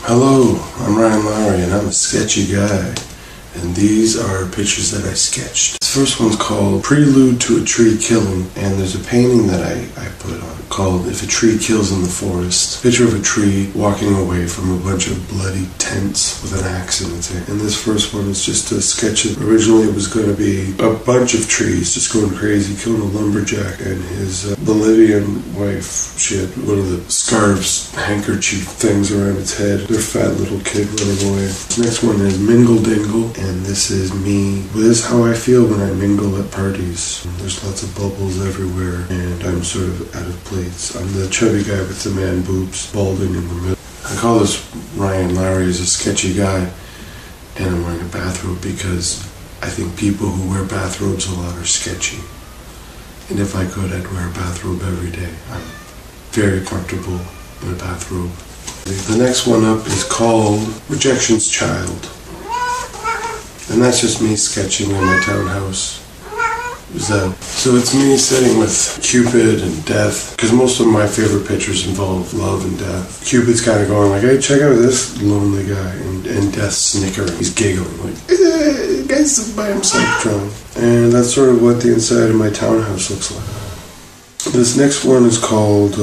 Hello, I'm Ryan Lowrie and I'm a sketchy guy, and these are pictures that I sketched. This first one's called Prelude to a Tree Killing, and there's a painting that I put on called If a Tree Kills in the Forest. Picture of a tree walking away from a bunch of bloody tents with an axe in its hand. And this first one is just a sketch. Originally it was going to be a bunch of trees just going crazy, killing a lumberjack and his Bolivian wife. She had one of the scarves, handkerchief things around its head. Their fat little kid running away. Next one is Mingle Dingle, and this is me. This is how I feel when I mingle at parties. There's lots of bubbles everywhere, and I'm sort of out of place. I'm the chubby guy with the man boobs, balding in the middle. I call this Ryan Lowrie as a sketchy guy, and I'm wearing a bathrobe because I think people who wear bathrobes a lot are sketchy. And if I could, I'd wear a bathrobe every day. I'm very comfortable in a bathrobe. The next one up is called Rejection's Child. And that's just me sketching in my townhouse. So it's me sitting with Cupid and death, because most of my favorite pictures involve love and death. Cupid's kind of going like, hey, check out this lonely guy, and death's snickering. He's giggling like, the guy's by himself drunk. And that's sort of what the inside of my townhouse looks like. This next one is called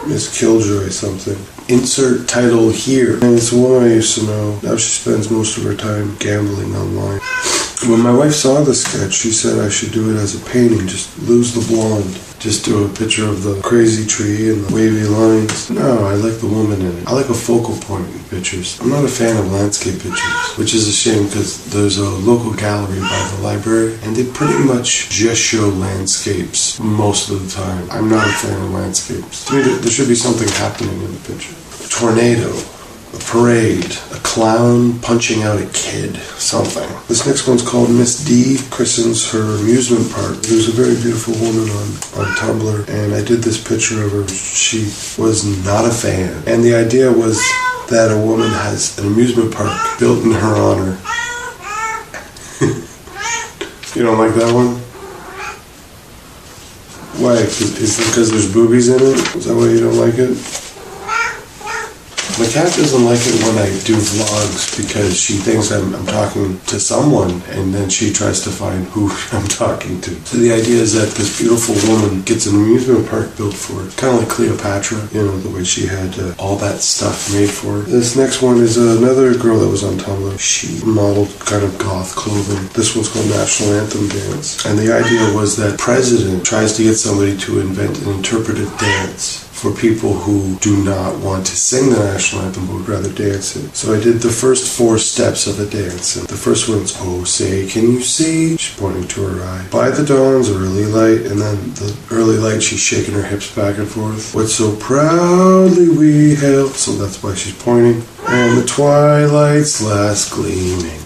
Miss Killjoy something. Insert title here. And it's a woman I used to know. Now she spends most of her time gambling online. When my wife saw the sketch, she said I should do it as a painting, just lose the blonde. Just do a picture of the crazy tree and the wavy lines. No, I like the woman in it. I like a focal point in pictures. I'm not a fan of landscape pictures, which is a shame because there's a local gallery by the library and they pretty much just show landscapes most of the time. I'm not a fan of landscapes. To me, there should be something happening in the picture. A tornado. A parade, a clown punching out a kid, something. This next one's called Miss D christens her amusement park. There's a very beautiful woman on Tumblr, and I did this picture of her. She was not a fan. And the idea was that a woman has an amusement park built in her honor. You don't like that one? Why? Is it because there's boobies in it? Is that why you don't like it? My cat doesn't like it when I do vlogs because she thinks I'm talking to someone and then she tries to find who I'm talking to. So the idea is that this beautiful woman gets an amusement park built for her. Kind of like Cleopatra, you know, the way she had all that stuff made for her. This next one is another girl that was on Tumblr. She modeled kind of goth clothing. This one's called National Anthem Dance. And the idea was that president tries to get somebody to invent an interpretive dance for people who do not want to sing the national anthem but would rather dance it. So I did the first 4 steps of a dance. And the first one's, oh, say, can you see? She's pointing to her eye. By the dawn's early light, and then the early light, she's shaking her hips back and forth. What so proudly we hailed. So that's why she's pointing. And the twilight's last gleaming.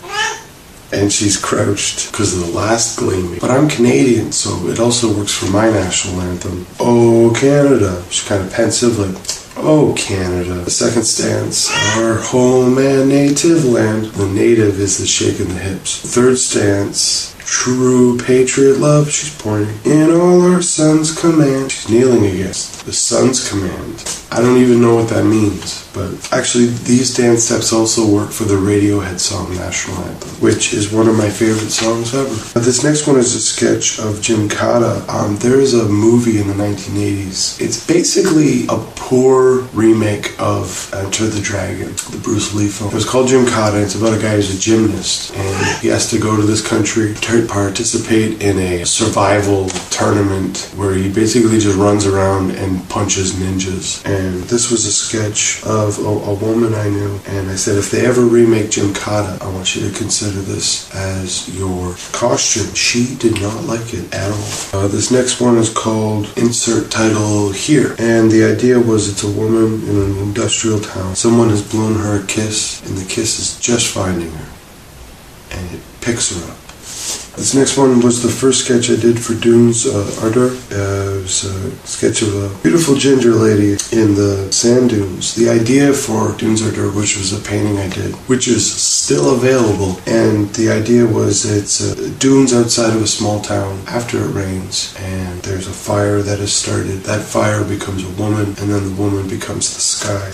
And she's crouched because of the last gleaming. But I'm Canadian, so it also works for my national anthem. Oh, Canada. She's kind of pensive, like, oh, Canada. The second stance, our home and native land. The native is the shaking the hips. The third stance, true patriot love. She's pointing. In all our son's command. She's kneeling against the son's command. I don't even know what that means, but actually these dance steps also work for the Radiohead song National Anthem, which is one of my favorite songs ever. This next one is a sketch of Jim Cotta. There is a movie in the 1980s. It's basically a poor remake of Enter the Dragon, the Bruce Lee film. It was called Jim Cotta. It's about a guy who's a gymnast, and he has to go to this country to participate in a survival tournament where he basically just runs around and punches ninjas. And this was a sketch of a woman I knew, and I said, if they ever remake Jim Cotta, I want you to consider this as your costume. She did not like it at all. This next one is called Insert Title Here, and the idea was it's a woman in an industrial town. Someone has blown her a kiss, and the kiss is just finding her, and it picks her up. This next one was the first sketch I did for Dunes Ardor. It was a sketch of a beautiful ginger lady in the sand dunes. The idea for Dunes Ardor, which was a painting I did, which is still available, and the idea was it's dunes outside of a small town after it rains, and there's a fire that is started. That fire becomes a woman, and then the woman becomes the sky.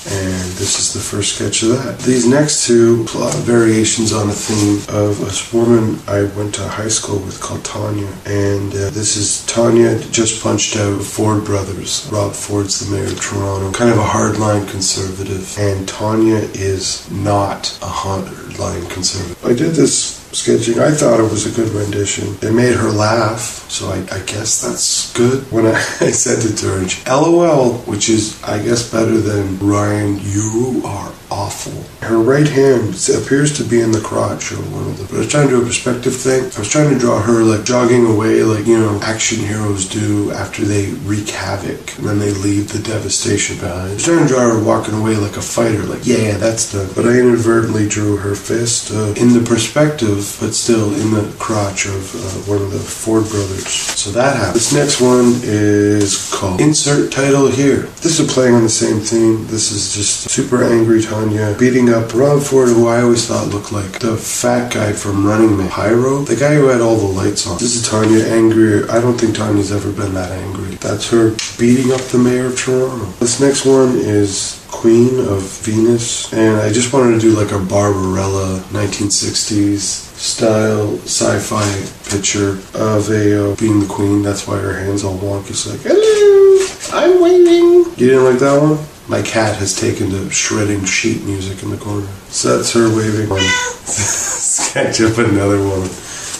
And this is the first sketch of that. These next two variations on a theme of a woman I went to high school with called Tanya. And this is Tanya just punched out Ford brothers. Rob Ford's the mayor of Toronto. Kind of a hardline conservative. And Tanya is not a hardline conservative. I did this sketching. I thought it was a good rendition. It made her laugh, so I guess that's good. When I sent it to her, and she, LOL, which is, I guess, better than Ryan, you are awful. Her right hand appears to be in the crotch or one of the... But I was trying to do a perspective thing. I was trying to draw her like jogging away like, you know, action heroes do after they wreak havoc and then they leave the devastation behind. I was trying to draw her walking away like a fighter, like, yeah, that's done. But I inadvertently drew her fist in the perspective, but still in the crotch of one of the Ford brothers. So that happened. This next one is called Insert Title Here. This is playing on the same theme. This is just super angry Tanya beating up Rob Ford, who I always thought looked like the fat guy from Running Man. Pyro? The guy who had all the lights on. This is Tanya angry. I don't think Tanya's ever been that angry. That's her beating up the mayor of Toronto. This next one is Queen of Venus, and I just wanted to do like a Barbarella 1960s style sci-fi picture of a being the queen. That's why her hands all wonky. It's like, hello, I'm waiting. You didn't like that one? My cat has taken to shredding sheet music in the corner. So that's her waving on sketch of another woman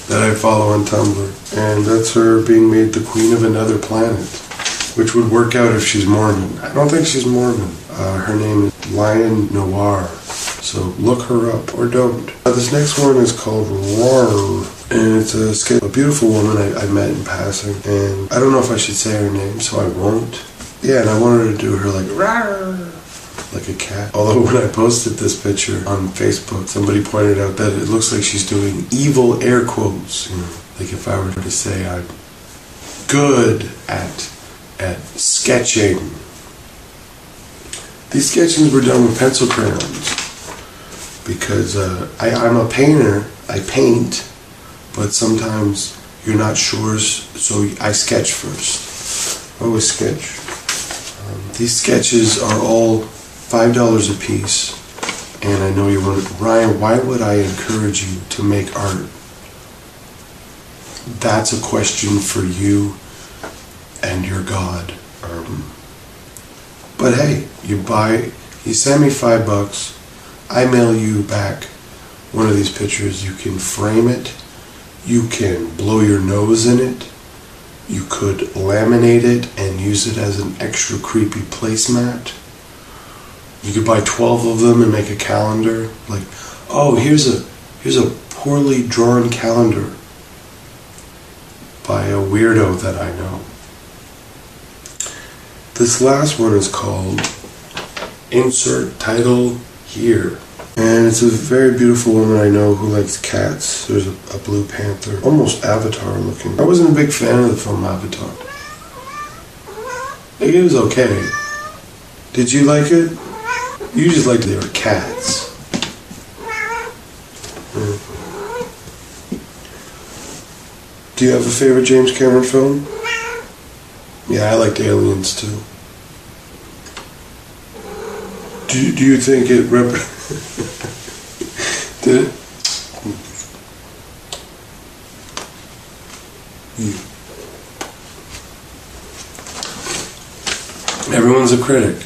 that I follow on Tumblr. And that's her being made the queen of another planet, which would work out if she's Mormon. I don't think she's Mormon. Her name is Lion Noir. So look her up, or don't. This next one is called Roar. And it's a beautiful woman I met in passing. And I don't know if I should say her name, so I won't. Yeah, and I wanted to do her like, rawr, like a cat. Although when I posted this picture on Facebook, somebody pointed out that it looks like she's doing evil air quotes. You know, like if I were to say I'm good at sketching. These sketchings were done with pencil crayons because I'm a painter. I paint, but sometimes you're not sure, so I sketch first. I always sketch. These sketches are all $5 a piece, and I know you want, Ryan, why would I encourage you to make art? That's a question for you and your God. But hey, you send me $5, I mail you back one of these pictures. You can frame it, you can blow your nose in it, you could laminate it and use it as an extra creepy placemat. You could buy 12 of them and make a calendar. Like, oh, here's a poorly drawn calendar by a weirdo that I know. This last one is called Insert Title Here. And it's a very beautiful woman I know who likes cats. There's a blue panther, almost Avatar looking. I wasn't a big fan of the film Avatar. It was okay. Did you like it? You just liked they were cats. Do you have a favorite James Cameron film? Yeah, I liked Aliens too. Do you think it did it? Everyone's a critic.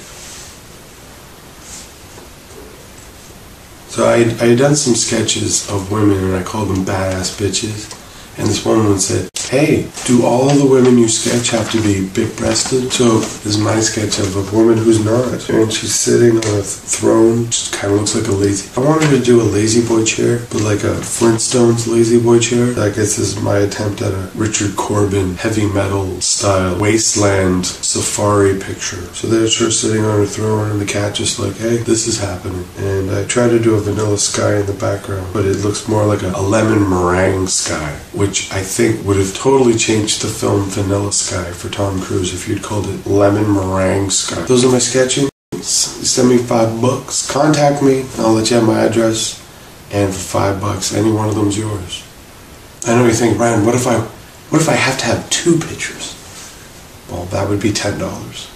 So I had done some sketches of women and I called them badass bitches. And this one woman said, hey, do all the women you sketch have to be big-breasted? So this is my sketch of a woman who's not. And she's sitting on a throne, just kind of looks like a lazy... I wanted to do a lazy boy chair, but like a Flintstones lazy boy chair. I guess this is my attempt at a Richard Corbin heavy metal style wasteland safari picture. So there's her sitting on her throne and the cat just like, hey, this is happening. And I tried to do a vanilla sky in the background, but it looks more like a lemon meringue sky, which I think would have totally changed the film Vanilla Sky for Tom Cruise if you'd called it Lemon Meringue Sky. Those are my sketching. Send me $5. Contact me. I'll let you have my address. And for $5, any one of them's yours. I know you think, Ryan, what if I have to have 2 pictures? Well, that would be $10.